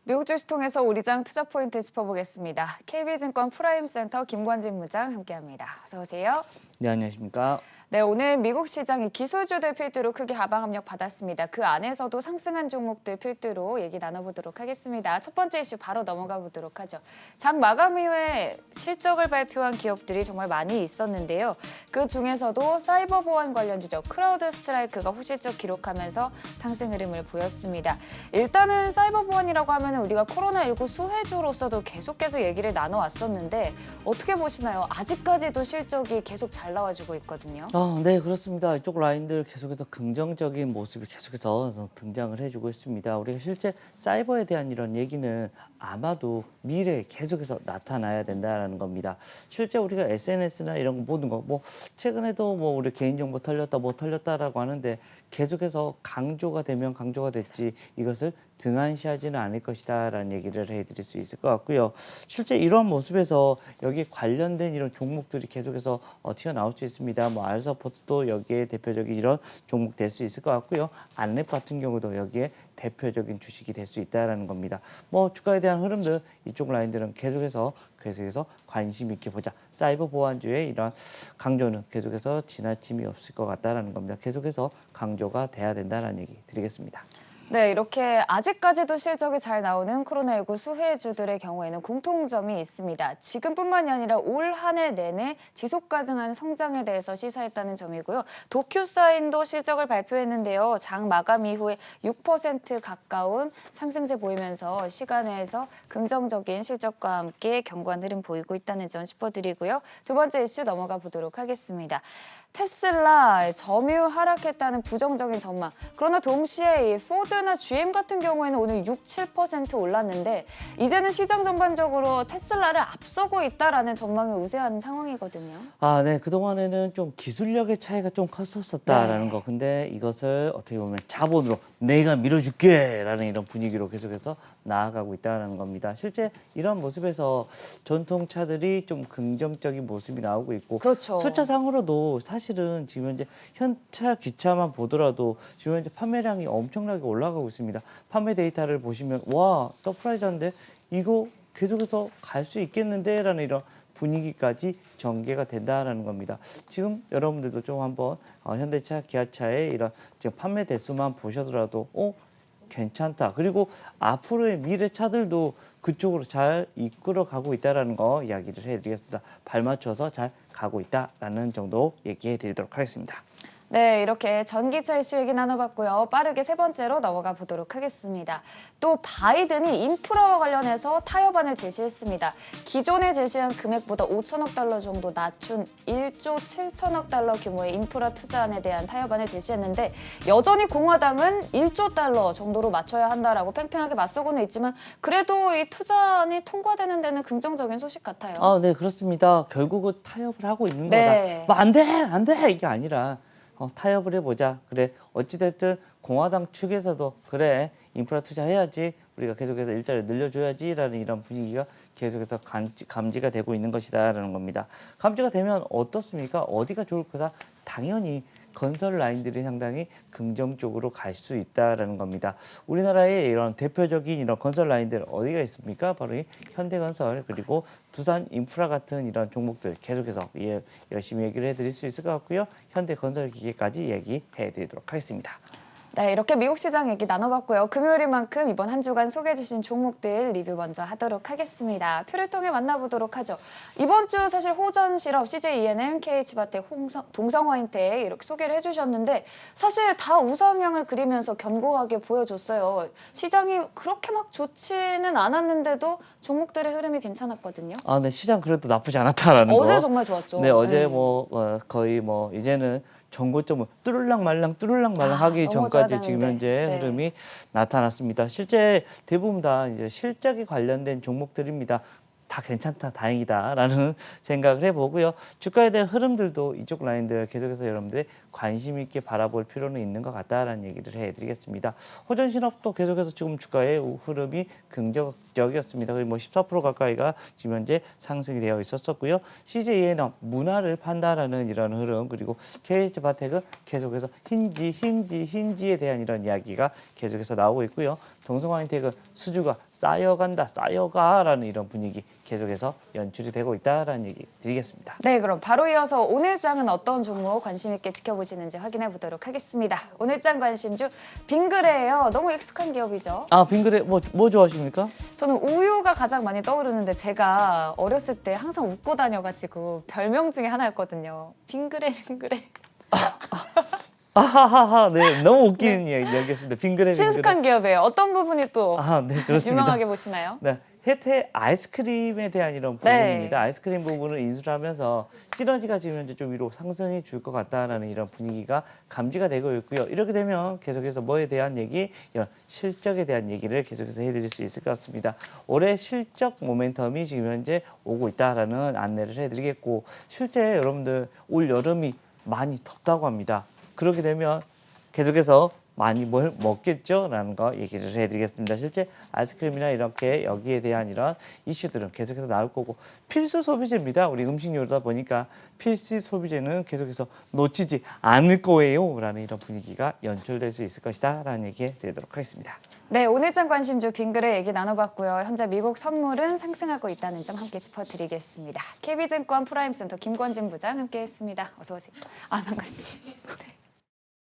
미국 주식 통해서 우리장 투자 포인트 짚어보겠습니다. KB증권 프라임센터 김관진 부장 함께합니다. 어서 오세요. 네, 안녕하십니까. 네, 오늘 미국 시장이 기술주들 필두로 크게 하방 압력 받았습니다. 그 안에서도 상승한 종목들 필두로 얘기 나눠보도록 하겠습니다. 첫 번째 이슈 바로 넘어가 보도록 하죠. 장 마감 이후에 실적을 발표한 기업들이 정말 많이 있었는데요. 그 중에서도 사이버 보안 관련주죠. 크라우드 스트라이크가 후실적 기록하면서 상승 흐름을 보였습니다. 일단은 사이버 보안이라고 하면 우리가 코로나19 수혜주로서도 계속해서 얘기를 나눠왔었는데 어떻게 보시나요? 아직까지도 실적이 계속 잘 나와주고 있거든요. 네, 그렇습니다. 이쪽 라인들 계속해서 긍정적인 모습이 계속해서 등장을 해주고 있습니다. 우리가 실제 사이버에 대한 이런 얘기는 아마도 미래에 계속해서 나타나야 된다는 겁니다. 실제 우리가 SNS나 이런 모든 거, 최근에도 우리 개인정보 털렸다, 털렸다라고 하는데 계속해서 강조가 되면 강조가 됐지 이것을 등한시하지는 않을 것이다라는 얘기를 해드릴 수 있을 것 같고요. 실제 이런 모습에서 여기 관련된 이런 종목들이 계속해서 튀어나올 수 있습니다. 알서포트도 여기에 대표적인 이런 종목 될 수 있을 것 같고요. 안랩 같은 경우도 여기에 대표적인 주식이 될 수 있다라는 겁니다. 주가에 대한 흐름들 이쪽 라인들은 계속해서 관심 있게 보자. 사이버 보안주의 이런 강조는 계속해서 지나침이 없을 것 같다라는 겁니다. 계속해서 강조가 돼야 된다는 얘기 드리겠습니다. 네, 이렇게 아직까지도 실적이 잘 나오는 코로나19 수혜주들의 경우에는 공통점이 있습니다. 지금뿐만이 아니라 올 한 해 내내 지속 가능한 성장에 대해서 시사했다는 점이고요. 도큐사인도 실적을 발표했는데요. 장 마감 이후에 6% 가까운 상승세 보이면서 시간에서 긍정적인 실적과 함께 견고한 흐름 보이고 있다는 점 짚어드리고요. 두 번째 이슈 넘어가 보도록 하겠습니다. 테슬라 점유 하락했다는 부정적인 전망. 그러나 동시에 이 포드나 GM 같은 경우에는 오늘 6, 7% 올랐는데 이제는 시장 전반적으로 테슬라를 앞서고 있다라는 전망이 우세한 상황이거든요. 네. 그동안에는 좀 기술력의 차이가 좀 컸었다라는 거. 근데 이것을 어떻게 보면 자본으로 내가 밀어줄게라는 이런 분위기로 계속해서 나아가고 있다는 겁니다. 실제 이런 모습에서 전통차들이 좀 긍정적인 모습이 나오고 있고 그렇죠. 숫자상으로도 사실은 지금 현재 현차, 기차만 보더라도 지금 현재 판매량이 엄청나게 올라가고 있습니다. 판매 데이터를 보시면 와, 서프라이즈한데 이거 계속해서 갈 수 있겠는데 라는 이런 분위기까지 전개가 된다는 겁니다. 지금 여러분들도 좀 한번 현대차, 기아차의 이런 지금 판매 대수만 보셔더라도 괜찮다. 그리고 앞으로의 미래 차들도 그쪽으로 잘 이끌어 가고 있다는 거 이야기를 해드리겠습니다. 발맞춰서 잘 가고 있다라는 정도 얘기해 드리도록 하겠습니다. 네, 이렇게 전기차 이슈 얘기 나눠봤고요. 빠르게 세 번째로 넘어가 보도록 하겠습니다. 또 바이든이 인프라와 관련해서 타협안을 제시했습니다. 기존에 제시한 금액보다 5천억 달러 정도 낮춘 1조 7천억 달러 규모의 인프라 투자안에 대한 타협안을 제시했는데 여전히 공화당은 1조 달러 정도로 맞춰야 한다라고 팽팽하게 맞서고는 있지만 그래도 이 투자안이 통과되는 데는 긍정적인 소식 같아요. 네, 그렇습니다. 결국은 타협을 하고 있는 네. 거다. 안 돼! 이게 아니라 타협을 해보자. 그래, 어찌됐든 공화당 측에서도 그래, 인프라 투자해야지. 우리가 계속해서 일자리를 늘려줘야지라는 이런 분위기가 계속해서 감지가 되고 있는 것이다라는 겁니다. 감지가 되면 어떻습니까? 어디가 좋을 거다? 당연히 건설 라인들이 상당히 긍정적으로 갈 수 있다라는 겁니다. 우리나라의 이런 대표적인 이런 건설 라인들 어디가 있습니까? 바로 이 현대건설 그리고 두산 인프라 같은 이런 종목들 계속해서 열심히 얘기를 해드릴 수 있을 것 같고요. 현대건설기계까지 얘기해드리도록 하겠습니다. 네, 이렇게 미국 시장 얘기 나눠봤고요. 금요일인 만큼 이번 한 주간 소개해주신 종목들 리뷰 먼저 하도록 하겠습니다. 표를 통해 만나보도록 하죠. 이번 주 사실 호전 실업, CJ ENM, KH바텍, 동성화인텍 이렇게 소개를 해주셨는데 사실 다 우상향을 그리면서 견고하게 보여줬어요. 시장이 그렇게 막 좋지는 않았는데도 종목들의 흐름이 괜찮았거든요. 네, 시장 그래도 나쁘지 않았다라는 거. 어제 정말 좋았죠. 네, 어제 네. 거의 이제는 전고점을 뚜룰랑 말랑 하기 넘어져야 전까지 지금 되는데. 현재 네. 흐름이 나타났습니다. 실제 대부분 다 이제 실적에 관련된 종목들입니다. 다 괜찮다, 다행이다라는 생각을 해보고요. 주가에 대한 흐름들도 이쪽 라인들 계속해서 여러분들이 관심 있게 바라볼 필요는 있는 것 같다라는 얘기를 해드리겠습니다. 호전 신업도 계속해서 지금 주가의 흐름이 긍정적이었습니다. 거의 뭐 14% 가까이가 지금 현재 상승이 되어 있었고요. CJENM 문화를 판다라는 이런 흐름, 그리고 KH바텍은 계속해서 힌지에 대한 이런 이야기가 계속해서 나오고 있고요. 동성화인텍은 수주가 쌓여가라는 이런 분위기 계속해서 연출이 되고 있다라는 얘기 드리겠습니다. 네, 그럼 바로 이어서 오늘 장은 어떤 종목 관심 있게 지켜보시는지 확인해 보도록 하겠습니다. 오늘 장 관심주 빙그레예요. 너무 익숙한 기업이죠. 아, 빙그레 뭐 좋아하십니까? 저는 우유가 가장 많이 떠오르는데 제가 어렸을 때 항상 웃고 다녀가지고 별명 중에 하나였거든요. 빙그레. 아하하하, 네, 너무 웃기는 이야기였습니다. 빙그레. 친숙한 기업이에요. 어떤 부분이 또 아, 네, 그렇습니다. 유명하게 보시나요? 네, 혜태 아이스크림에 대한 이런 네. 부분입니다. 아이스크림 부분을 인수를 하면서 시너지가 지금 현재 좀 위로 상승해 줄 것 같다라는 이런 분위기가 감지가 되고 있고요. 이렇게 되면 계속해서 뭐에 대한 얘기, 이런 실적에 대한 얘기를 계속해서 해드릴 수 있을 것 같습니다. 올해 실적 모멘텀이 지금 현재 오고 있다라는 안내를 해드리겠고, 실제 여러분들 올 여름이 많이 덥다고 합니다. 그렇게 되면 계속해서 많이 뭘 먹겠죠? 라는 거 얘기를 해드리겠습니다. 실제 아이스크림이나 이렇게 여기에 대한 이런 이슈들은 계속해서 나올 거고, 필수 소비재입니다. 우리 음식료다 보니까 필수 소비재는 계속해서 놓치지 않을 거예요. 라는 이런 분위기가 연출될 수 있을 것이다. 라는 얘기 드리도록 하겠습니다. 네, 오늘 장 관심주 빙그레 얘기 나눠봤고요. 현재 미국 선물은 상승하고 있다는 점 함께 짚어드리겠습니다. KB증권 프라임센터 김권진 부장 함께했습니다. 어서 오세요. 아, 반갑습니다. 네.